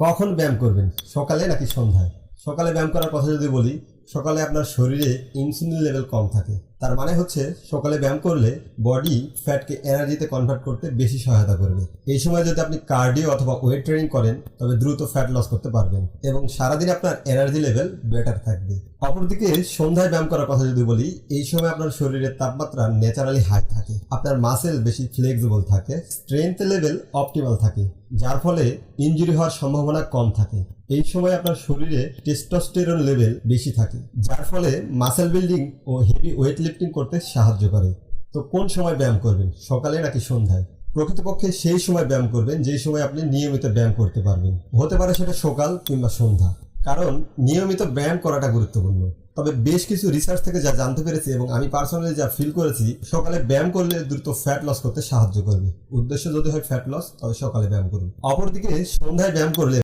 কখন ব্যায়াম করবেন, সকালে নাকি সন্ধ্যায়? সকালে ব্যায়াম করার কথা যদি বলি, সকালে আপনার শরীরে ইনসুলিন লেভেল কম থাকে। তার মানে হচ্ছে সকালে ব্যায়াম করলে বডি ফ্যাটকে এনার্জিতে কনভার্ট করতে বেশি সহায়তা করবে। এই সময় যদি আপনি কার্ডিও অথবা ওয়েট ট্রেনিং করেন তবে দ্রুত ফ্যাট লস করতে পারবেন এবং সারাদিন আপনার এনার্জি লেভেল বেটার থাকবে। অপরদিকে সন্ধ্যায় ব্যায়াম করার কথা যদি বলি, এই সময় আপনার শরীরের তাপমাত্রা ন্যাচারালি হাই থাকে, আপনার মাসেল বেশি ফ্লেক্সিবল থাকে, স্ট্রেংথ লেভেল অপটিমাল থাকে, যার ফলে ইনজুরি হওয়ার সম্ভাবনা কম থাকে। এই সময় আপনার শরীরে টেস্টোস্টেরন লেভেল বেশি থাকে, যার ফলে মাসেল বিল্ডিং ও হেভি ওয়েট লিফটিং করতে সাহায্য করে। তো কোন সময় ব্যায়াম করবেন, সকালে নাকি সন্ধ্যায়? প্রকৃতপক্ষে সেই সময় ব্যায়াম করবেন যেই সময় আপনি নিয়মিত ব্যায়াম করতে পারবেন। হতে পারে সেটা সকাল কিংবা সন্ধ্যা, কারণ নিয়মিত ব্যায়াম করাটা গুরুত্বপূর্ণ। তবে বেশ কিছু রিসার্চ থেকে যা জানতে পেরেছি এবং আমি পার্সোনালি যা ফিল করেছি, সকালে ব্যায়াম করলে দ্রুত ফ্যাট লস করতে সাহায্য করবে। উদ্দেশ্য যদি হয় ফ্যাট লস, তবে সকালে ব্যায়াম করুন। অপরদিকে সন্ধ্যায় ব্যায়াম করলে